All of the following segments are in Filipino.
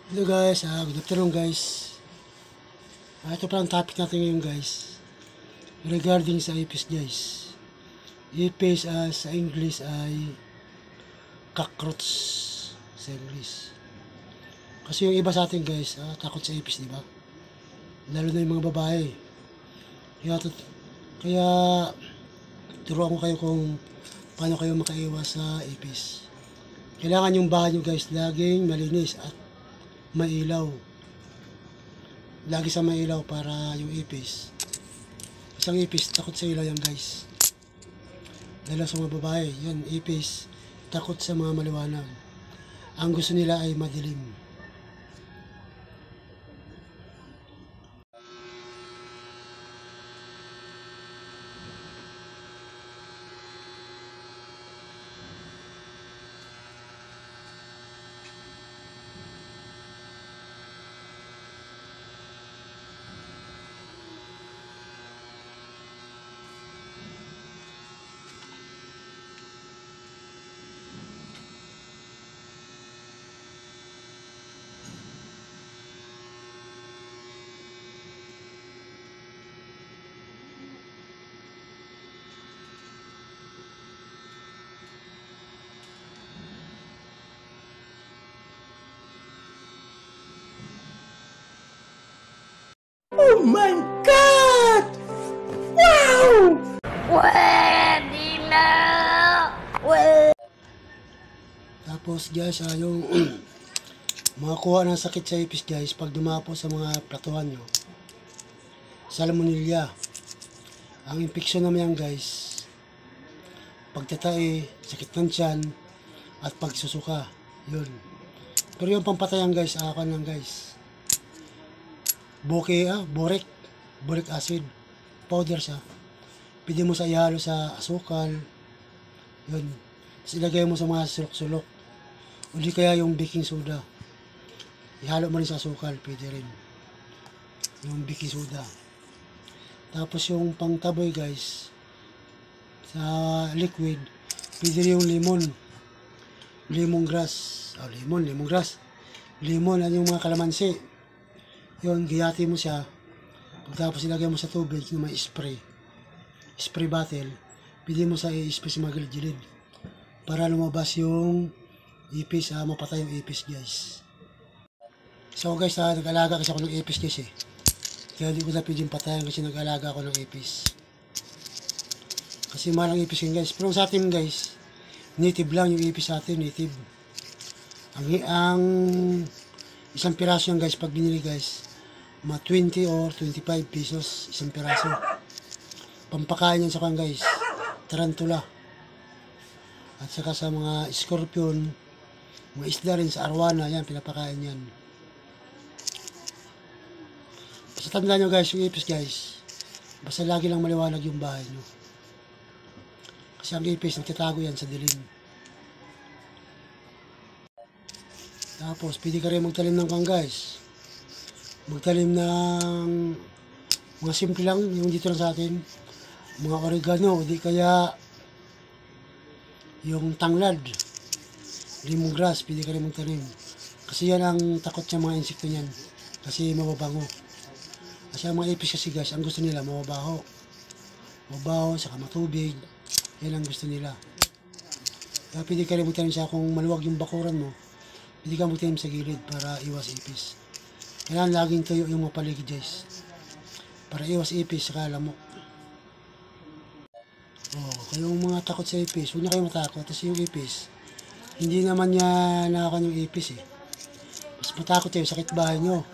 Hello guys, good afternoon guys. Ito pa ang topic natin ngayon guys. Regarding sa ipis guys. Ipis sa English ay cockroach sa English. Kasi yung iba sa atin guys, takot sa ipis, di ba? Lalo na yung mga babae. Kaya turuan ko kayo kung paano kayo makaiwas sa ipis. Kailangan yung bahay nyo guys laging malinis at mailaw. Lagi sa mailaw para yung ipis. Isang ipis, takot sa ilaw yan guys. Dahil sa mga babae, yan ipis, takot sa mga maliwanag. Ang gusto nila ay madilim. Oh my God! Wow! Pwede na! Tapos guys, yung makakuha ng sakit sa ipis guys, pag dumapo sa mga platuhan nyo, salmonella. Ang infeksyon naman yan guys, pagtatae, sakit ng tiyan, at pagsusuka. Yun. Pero yung pampatayan guys, akan lang guys. Boric acid. Powder siya. Pwede mo sa ihalo sa asukal. Yun. Tapos ilagay mo sa mga sulok-sulok. O di kaya yung baking soda. Ihalo mo rin sa asukal. Pwede rin. Yung baking soda. Tapos yung pangtaboy guys, sa liquid, pwede rin yung lemon. Lemongrass. Lemongrass. Lemon at yung mga kalamansi. Yun, giyati mo siya. Pagkatapos ilagay mo sa tubig na may spray. Spray bottle. Pwede mo sa i-spray sa mga gilid-gilid. Para lumabas yung ipis, mapatay yung ipis guys. So guys, nag-alaga kasi ako ng ipis guys eh. Kaya hindi ko na pwedeng patayan kasi nag-alaga ako ng ipis. Kasi mahal ang ipis yun guys. Pero sa atin guys, native lang yung ipis sa atin, native. Ang isang piraso yan guys, pag binili guys, mga 20 or 25 pesos isang piraso. Pampakain yan sa kan guys, tarantula. At saka sa mga scorpion, mga isda rin sa arwana, yan, pinapakain yan. Basta tandaan nyo guys, yung ipis guys, basta lagi lang maliwanag yung bahay nyo. Kasi ang ipis, nagtatago yan sa dilim. Tapos, pwede ka rin magtalim ng kang guys. Magtalim ng mga simple lang, yung dito lang sa atin. Mga oregano, di kaya yung tanglad. Lemongrass, pwede ka rin magtalim. Kasi yan ang takot sa mga insekto niyan. Kasi mababango. Kasi ang mga ipis kasi guys, ang gusto nila mababaho. Mabaho, saka matubig. Yan ang gusto nila. Kaya pwede ka rin magtalim siya kung maluwag yung bakuran mo. Pwede ka magtanim sa gilid para iwas ipis. Kailangan laging tuyo yung mga paligid guys. Para iwas ipis sa lamok. Kayong mga takot sa ipis, huwag na kayo matakot. Kasi yung ipis, hindi naman niya nakakan yung ipis eh. Mas matakot kayo sa kitbahay nyo.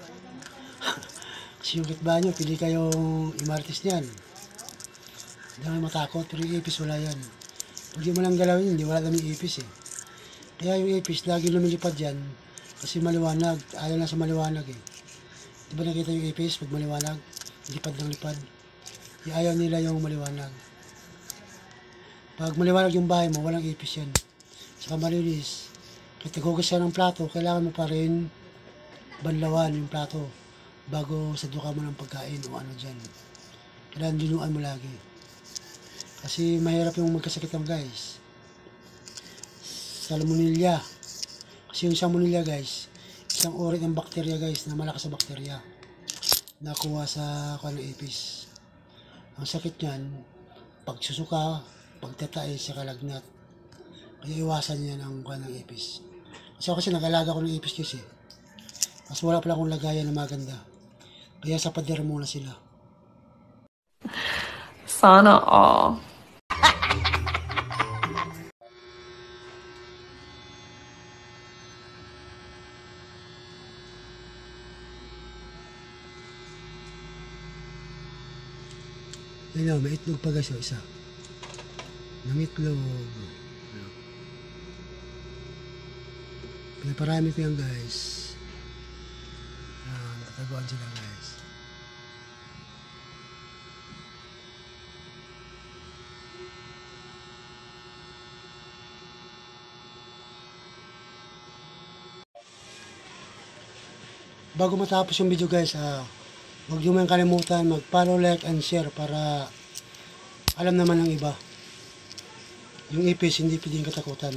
Kasi yung kitbahay nyo, pili kayong imartis niyan. Hindi naman matakot, pero yung ipis wala yan. Pag di mo lang galawin, hindi wala naman yung ipis eh. Kaya yung ipis, lagi lumilipad yan. Kasi maliwanag. Ayaw na sa maliwanag eh. Di ba nakita yung ipis pag maliwanag? Lipad ng lipad. Ayaw nila yung maliwanag. Pag maliwanag yung bahay mo, walang ipis yan. Saka malinis. Kahit naghugas ka ng plato, kailangan mo pa rin banlawan yung plato bago sadukan mo ng pagkain o ano dyan. Kailangan dinuan mo lagi. Kasi mahirap yung magkasakitan guys. Salmonella. Kasi yung salmonella guys, isang uri ng bakterya guys na malakas sa bakterya. Nakuha sa ng ipis. Ang sakit niyan, pagsusuka, pagtatae sa kalagnat. Kaya iwasan niya ng ng ipis. Kasi nag-alaga ko ng ipis kasi. Mas wala pala akong lagayan na maganda. Kaya sa pader muna sila. Sana all. Ayun, may itlog pa guys, isa. Nangitlog. Pinaparami ko yan guys. Tataguan sila guys. Bago matapos yung video guys, huwag nyo man kalimutan mag-follow, like, and share para alam naman ng iba. Yung ipis hindi pwedeng katakutan.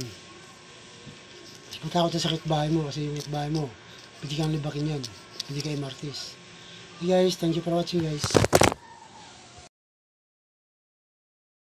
Mas matakot sa sakit bahay mo kasi yung bahay mo, pwede kang libakin yan. Pwede ka imartis. Hey guys, thank you for watching guys.